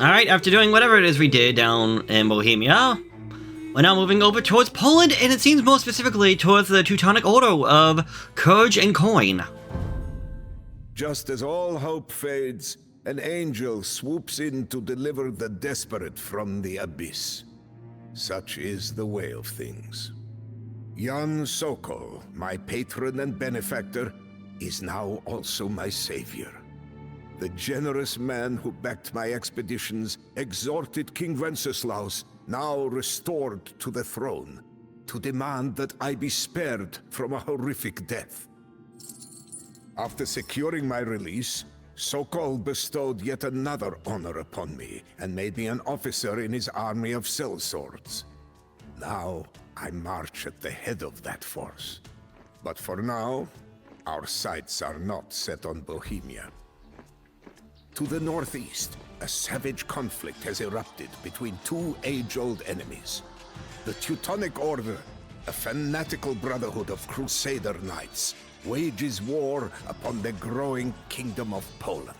Alright, after doing whatever it is we did down in Bohemia, we're now moving over towards Poland, and it seems more specifically towards the Teutonic Order of Courage and Coin. Just as all hope fades, an angel swoops in to deliver the desperate from the abyss. Such is the way of things. Jan Sokol, my patron and benefactor, is now also my savior. The generous man who backed my expeditions exhorted King Wenceslaus, now restored to the throne, to demand that I be spared from a horrific death. After securing my release, Sokol bestowed yet another honor upon me and made me an officer in his army of sellswords. Now, I march at the head of that force. But for now, our sights are not set on Bohemia. To the northeast, a savage conflict has erupted between two age-old enemies. The Teutonic Order, a fanatical brotherhood of Crusader Knights, wages war upon the growing Kingdom of Poland.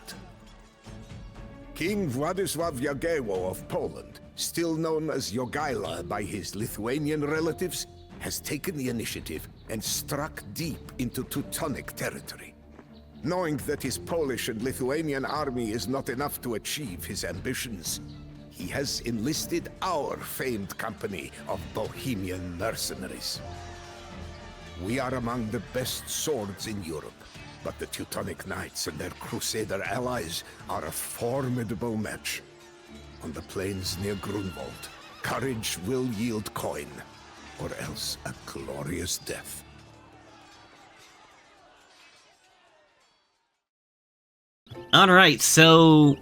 King Władysław Jagiełło of Poland, still known as Jogaila by his Lithuanian relatives, has taken the initiative and struck deep into Teutonic territory. Knowing that his Polish and Lithuanian army is not enough to achieve his ambitions, he has enlisted our famed company of Bohemian mercenaries. We are among the best swords in Europe, but the Teutonic Knights and their Crusader allies are a formidable match. On the plains near Grunwald, courage will yield coin, or else a glorious death. Alright, so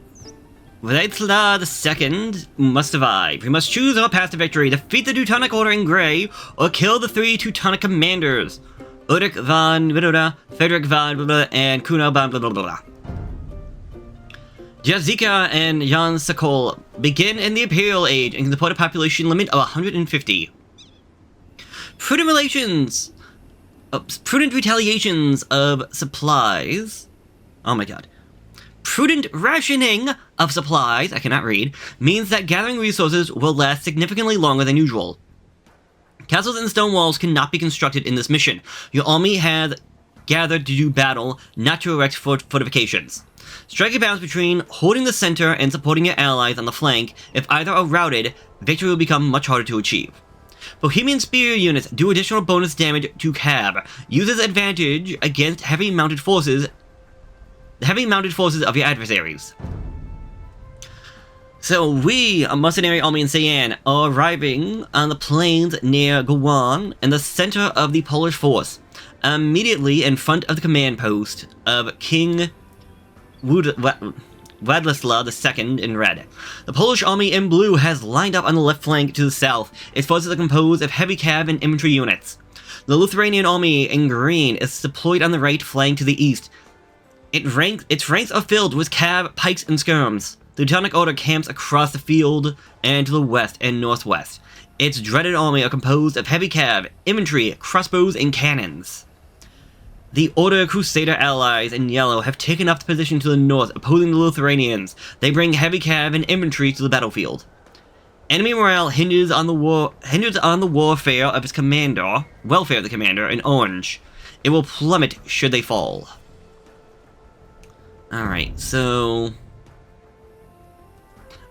Władysław II must survive. We must choose our path to victory, defeat the Teutonic Order in Grey, or kill the three Teutonic commanders, Ulrich von Widoda, Frederick von Widoda, and Kuno von Widoda. Jazika and Jan Sokol begin in the Imperial Age and can support a population limit of 150. Prudent retaliations of supplies. Oh my god. Prudent rationing of supplies, I cannot read, means that gathering resources will last significantly longer than usual. Castles and stone walls cannot be constructed in this mission. Your army has gathered to do battle, not to erect fortifications. Strike a balance between holding the center and supporting your allies on the flank. If either are routed, victory will become much harder to achieve. Bohemian spear units do additional bonus damage to Cab. Uses advantage against heavy mounted forces of your adversaries. So we, a mercenary army in Cyan, are arriving on the plains near Gowan in the center of the Polish force, immediately in front of the command post of King Władysław II in red. The Polish army in blue has lined up on the left flank to the south. Its forces are composed of heavy cav and infantry units. The Lithuanian army in green is deployed on the right flank to the east. Its ranks are filled with cav, pikes, and skirms. The Teutonic Order camps across the field and to the west and northwest. Its dreaded army are composed of heavy cav, infantry, crossbows, and cannons. The Order Crusader allies in yellow have taken up the position to the north, opposing the Lithuanians. They bring heavy cav and infantry to the battlefield. Enemy morale hinges on the welfare of the commander in orange. It will plummet should they fall. Alright, so I'm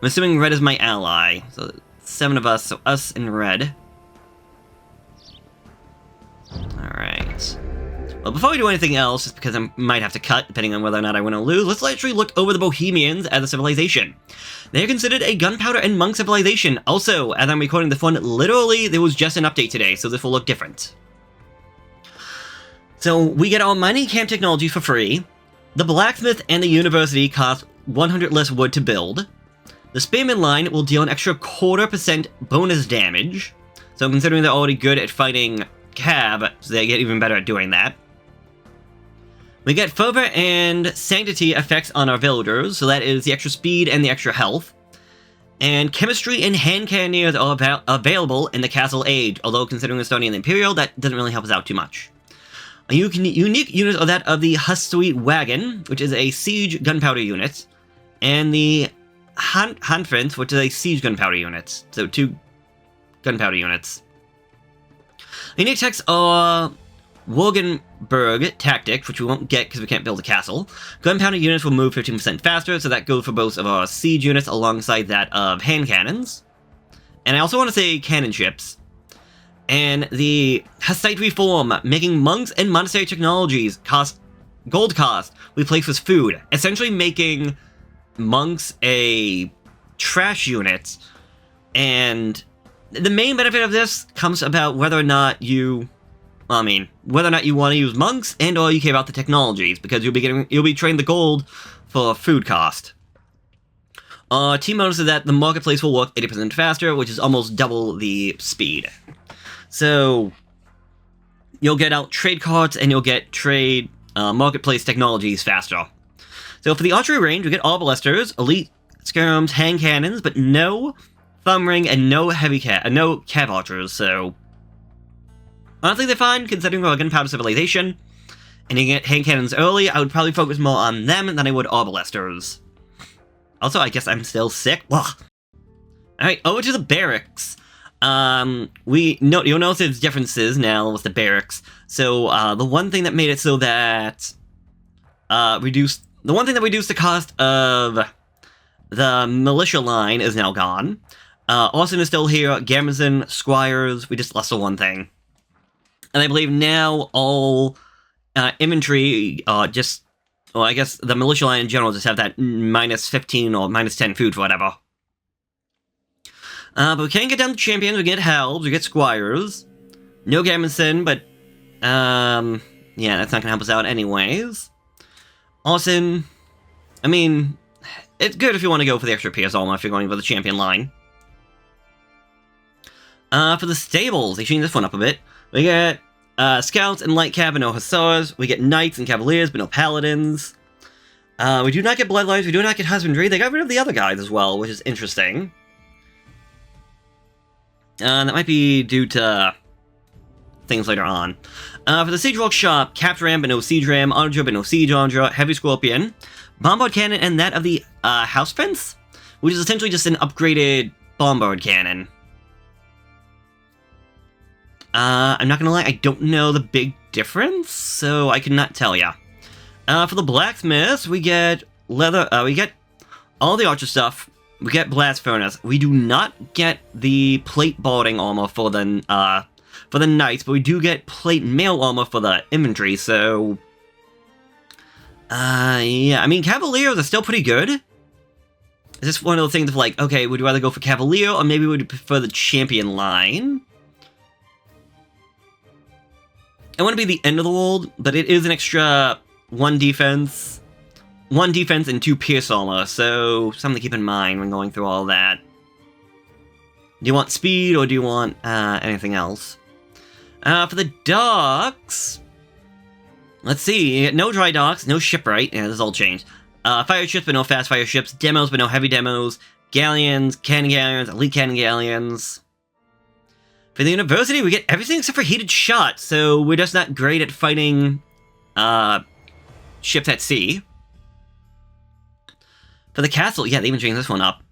assuming red is my ally. So 7 of us, so us in red. Alright. Well, before we do anything else, just because I might have to cut, depending on whether or not I win or lose, let's actually look over the Bohemians as a civilization. They are considered a gunpowder and monk civilization. Also, as I'm recording this one, literally, there was just an update today, so this will look different. So, we get our mining camp technology for free. The blacksmith and the university cost 100 less wood to build. The spearman line will deal an extra 0.25% bonus damage. So considering they're already good at fighting cav, so they get even better at doing that. We get fervor and sanctity effects on our villagers, so that is the extra speed and the extra health. And chemistry and hand cannoneers are available in the castle age, although considering we're starting in the Imperial, that doesn't really help us out too much. A unique unit are that of the Hussuite Wagon, which is a siege gunpowder unit, and the handprints, which is a siege gunpowder unit. So 2 gunpowder units. Unique attacks are Wogenberg Tactics, which we won't get because we can't build a castle. Gunpowder units will move 15% faster, so that goes for both of our siege units alongside that of hand cannons. And I also want to say cannon ships. And the Hussite Reform, making monks and monastery technologies gold cost replaced with food, essentially making monks a trash unit. And the main benefit of this comes about whether or not you want to use monks and/or you care about the technologies, because you'll be trading the gold for food cost. Team notices that the marketplace will work 80% faster, which is almost double the speed. So you'll get out trade cards and you'll get trade marketplace technologies faster. So for the archery range, we get arbalesters, elite skirms, hand cannons, but no thumb ring and no no cav archers. So honestly, they're fine considering our gunpowder civilization. And you get hand cannons early. I would probably focus more on them than I would arbalesters. Also, I guess I'm still sick. Ugh. Alright, over to the barracks. You'll notice there's differences now with the barracks. So, the one thing that made it so that, reduced the cost of the militia line is now gone. Austin is still here, garrison, squires, we just lost the one thing. And I believe now all, infantry, I guess the militia line in general just have that minus 15 or minus 10 food for whatever. But we can get down to champions, we get helps, we get squires. No garrison, but, yeah, that's not gonna help us out anyways. Austin, I mean, it's good if you want to go for the extra PS armor if you're going for the champion line. For the stables, they change this one up a bit. We get, scouts and light cav but no hussars. We get knights and cavaliers, but no paladins. We do not get bloodlines, we do not get husbandry. They got rid of the other guys as well, which is interesting. That might be due to things later on. For the siege workshop, capture ram but no siege ram, onager but no siege onager, heavy scorpion, bombard cannon, and that of the house prince, which is essentially just an upgraded bombard cannon. I'm not gonna lie, I don't know the big difference, so I cannot tell ya. For the blacksmiths, we get leather, we get all the archer stuff, we get blast furnace. We do not get the plate balding armor for the knights, but we do get plate mail armor for the infantry, so... yeah, I mean, cavaliers are still pretty good. It's just one of those things of like, okay, would you rather go for cavalier, or maybe would you prefer the champion line? It wouldn't be the end of the world, but it is an extra 1 defense and 2 pierce armor, so something to keep in mind when going through all that. Do you want speed, or do you want anything else? For the docks, let's see, no dry docks, no shipwright, yeah, this is all changed. Fire ships, but no fast fire ships, demos, but no heavy demos, galleons, cannon galleons, elite cannon galleons. For the university, we get everything except for heated shot, so we're just not great at fighting ships at sea. For the castle, yeah, they even changed this one up.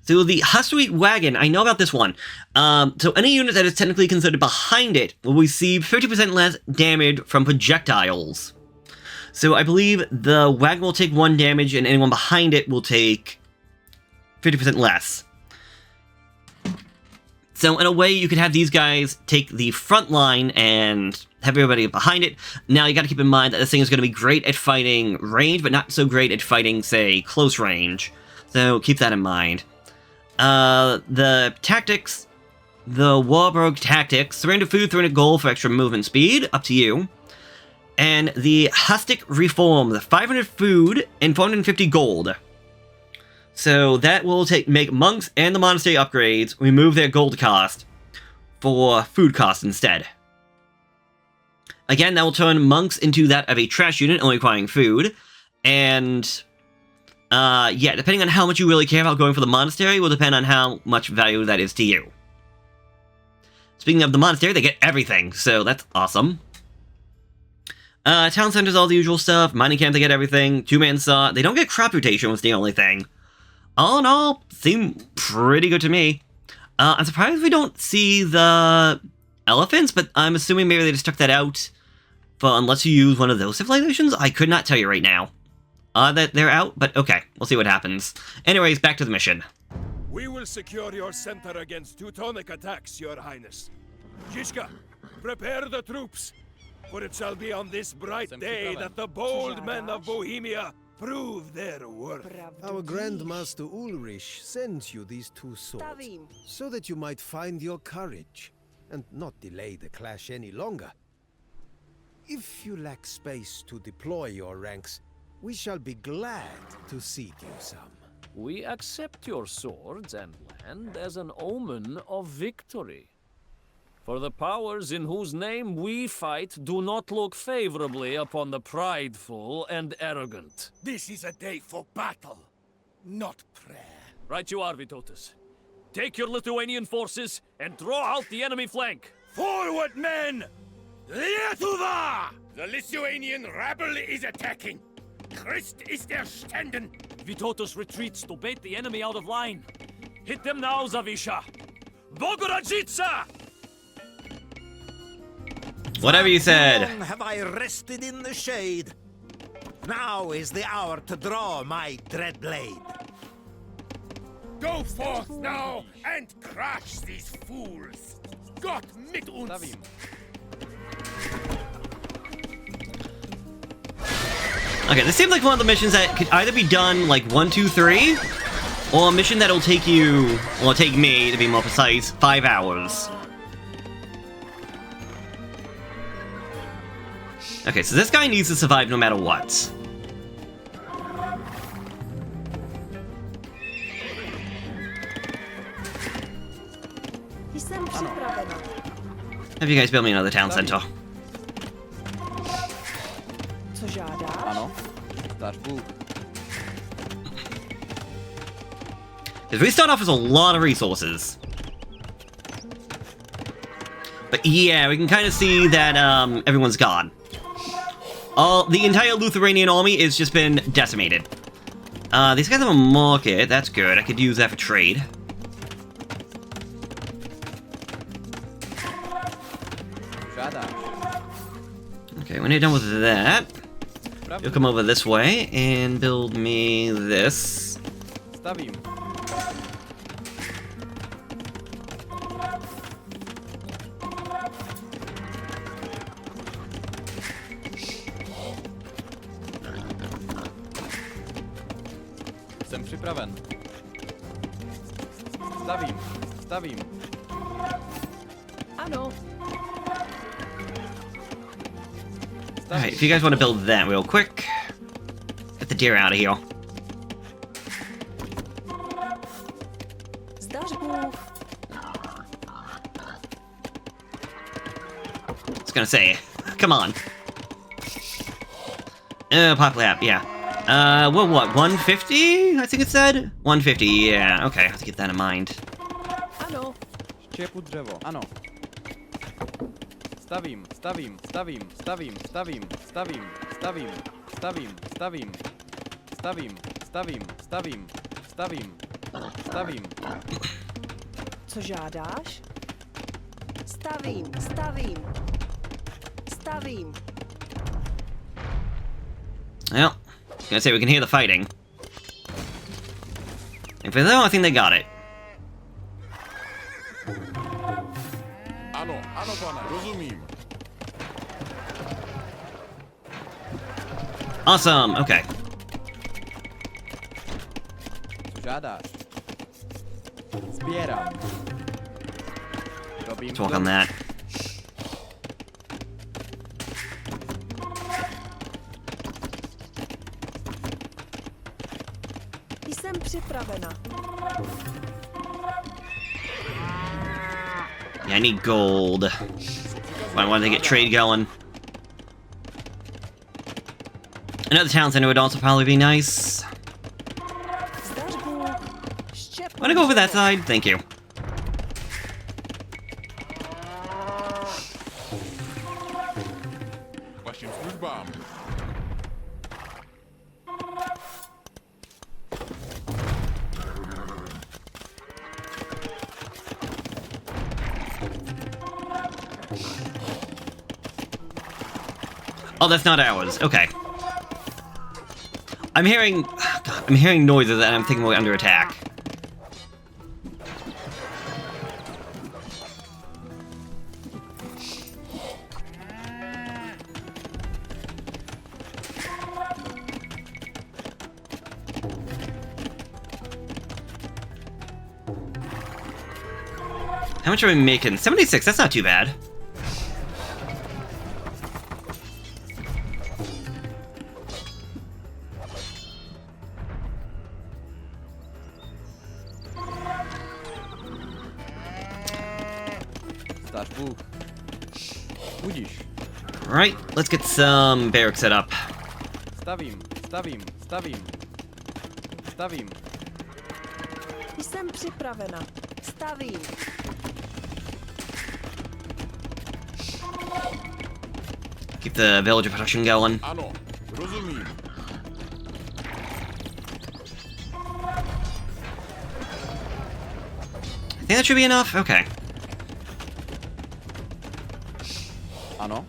So the Hussite wagon, I know about this one. So any unit that is technically considered behind it will receive 50% less damage from projectiles. So I believe the wagon will take 1 damage, and anyone behind it will take 50% less. So in a way, you could have these guys take the front line and have everybody behind it. Now, you gotta keep in mind that this thing is gonna be great at fighting range, but not so great at fighting, say, close range. So keep that in mind. The tactics, the Warburg tactics, 300 food, 300 gold for extra movement speed, up to you. And the Hustic Reform, the 500 food and 450 gold. So that will make monks and the monastery upgrades remove their gold cost for food cost instead. Again, that will turn monks into that of a trash unit, only requiring food. And, yeah, depending on how much you really care about going for the monastery will depend on how much value that is to you. Speaking of the monastery, they get everything, so that's awesome. Town centers, all the usual stuff. Mining camp, they get everything. 2-man saw. They don't get crop rotation, was the only thing. All in all, seem pretty good to me. I'm surprised we don't see the elephants, but I'm assuming maybe they just took that out. But unless you use one of those civilizations, I could not tell you right now. That they're out, but okay, we'll see what happens. Anyways, back to the mission. We will secure your center against Teutonic attacks, your highness. Jishka, prepare the troops, for it shall be on this bright day that the bold men of Bohemia prove their worth. Our Grand Master Ulrich sends you these two swords, so that you might find your courage, and not delay the clash any longer. If you lack space to deploy your ranks, we shall be glad to seek you some. We accept your swords and land as an omen of victory. For the powers in whose name we fight do not look favorably upon the prideful and arrogant. This is a day for battle, not prayer. Right you are, Vytautas. Take your Lithuanian forces and draw out the enemy flank. Forward, men! Lietuva! The Lithuanian rabble is attacking. Christ is der Standen. Vytautas retreats to bait the enemy out of line. Hit them now, Zawisza! Bogorodžica! Whatever you said. How long have I rested in the shade? Now is the hour to draw my dread blade. Go forth now and crush these fools. Gott mit uns. Okay, this seems like one of the missions that could either be done like 1, 2, 3, or a mission that'll take you, well, take me, to be more precise, 5 hours. Okay, so this guy needs to survive no matter what. Have you guys build me another town center? Ano, dáš Bůh. Because we start off with a lot of resources. But yeah, we can kind of see that everyone's gone. The entire Lithuanian army has just been decimated. These guys have a market, that's good. I could use that for trade. Okay, when you're done with that, you'll come over this way and build me this. Stavím. Jsem připraven. Stavím, stavím. Ano. Alright, if you guys want to build that real quick, get the deer out of here. I was gonna say, come on. Popular app, yeah. Well, what, 150? I think it said? 150, yeah, okay, I have to keep that in mind. Ano. Štěpu dřevo, ano. Stavím, stavím, stavím, stavím, stavím, stavím, stavím, stavím, stavím, stavím, stavím, stavím, stavím, stavím. Co žádáš? Stavím, stavím. Stavím. Well, I was gonna say we can hear the fighting. If they don't, I think they got it. Ano, ano, pane, rozumím. Awesome, okay. Co žádáš? Sbírám. Robím Let's work on that. Jsem připravena. Yeah, I need gold. I want to get trade going. Another town center would also probably be nice. Wanna go over that side? Thank you. Vašim službám. Oh, that's not ours. Okay. I'm hearing... God, I'm hearing noises and I'm thinking we're under attack. How much are we making? 76, that's not too bad. Stasz Bůh. Budíš. Alright, let's get some barracks set up. Stavím, stavím, stavím. Stavím. Jsem připravena. Stavím. Keep the villager production going. Ano, rozumím. I think that should be enough? Okay. Ano.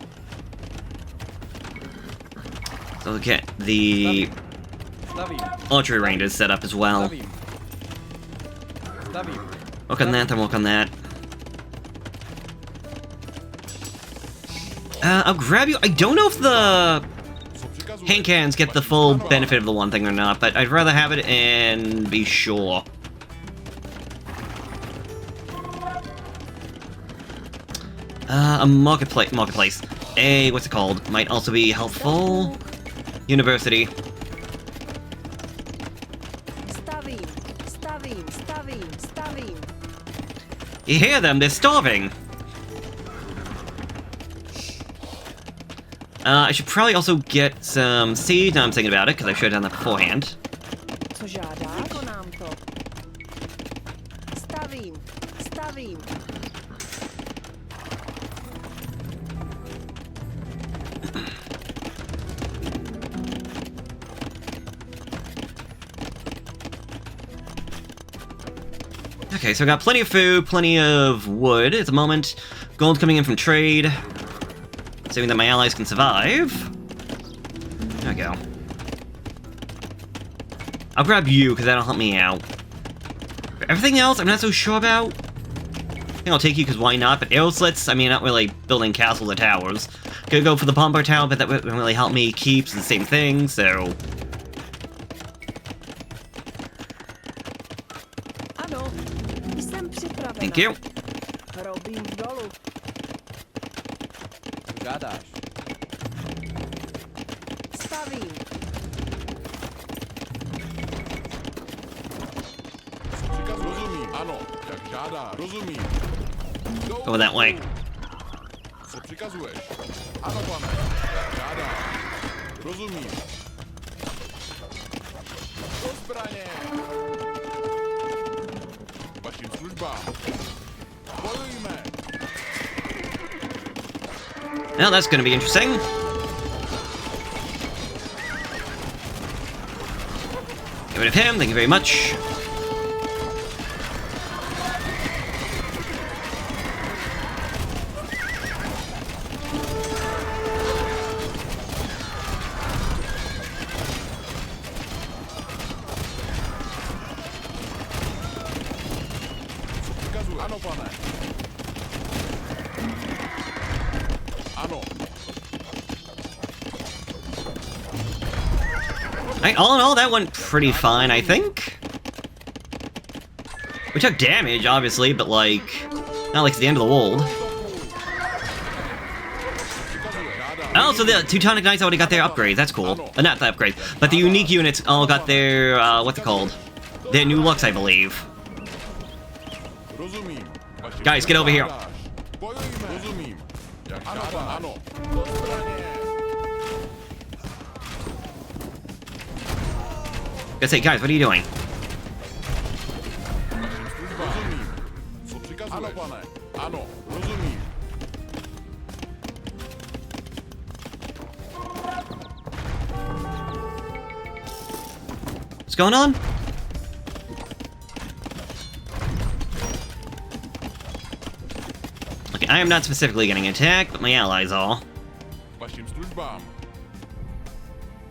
So we'll get the Stavím. archery ranges set up as well. Stavím. Stavím. Work on that, then work on that. I'll grab you. I don't know if the hand cannons get the full benefit of the one thing or not, but I'd rather have it and be sure. A marketplace. A, what's it called? Might also be helpful. University. Stavím. Stavím. Stavím. Stavím. You hear them? They're starving. I should probably also get some seed. Now I'm thinking about it, because I should have done that beforehand. Co žádáš? Vykonám to. Stavím. Stavím. Okay, so I got plenty of food, plenty of wood at the moment. Gold coming in from trade. Assuming that my allies can survive. There we go. I'll grab you, because that'll help me out. For everything else, I'm not so sure about. I think I'll take you, because why not? But arrow slits, I mean, not really building castles or towers. Gonna go for the bomber tower, but that wouldn't really help me. Keeps the same thing, so... Ano. Jsem připravena. Thank you. Robím dolů. Co žádáš? Stavím. Příkaz rozumím. Ano, jak žádá, rozumím. Go that way. Co přikazuješ? Ano, pane, jak žádá. Rozumím. Do zbraně. Vašim službám. Bojujme. Well, that's gonna be interesting. Get rid of him, thank you very much. Přikazuj. Ano, pane. Ano. Right, all in all, that went pretty fine, I think. We took damage, obviously, but like, not like it's the end of the world. Oh, so the Teutonic Knights already got their upgrades. That's cool. Not the upgrades, but the unique units all got their, what's it called? Their new looks, I believe. Rozumím. Vašim Guys, get over here. žádáš. Bojujme. Rozumím. Jak žádá, ano. Do zbraně. Let's say, guys, what are you doing? Vašim službám. Rozumím. Co přikazuješ? Ano, pane. Ano, rozumím. What's going on? Okay, I am not specifically getting attacked, but my allies are. Vašim službám.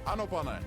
Ano, pane.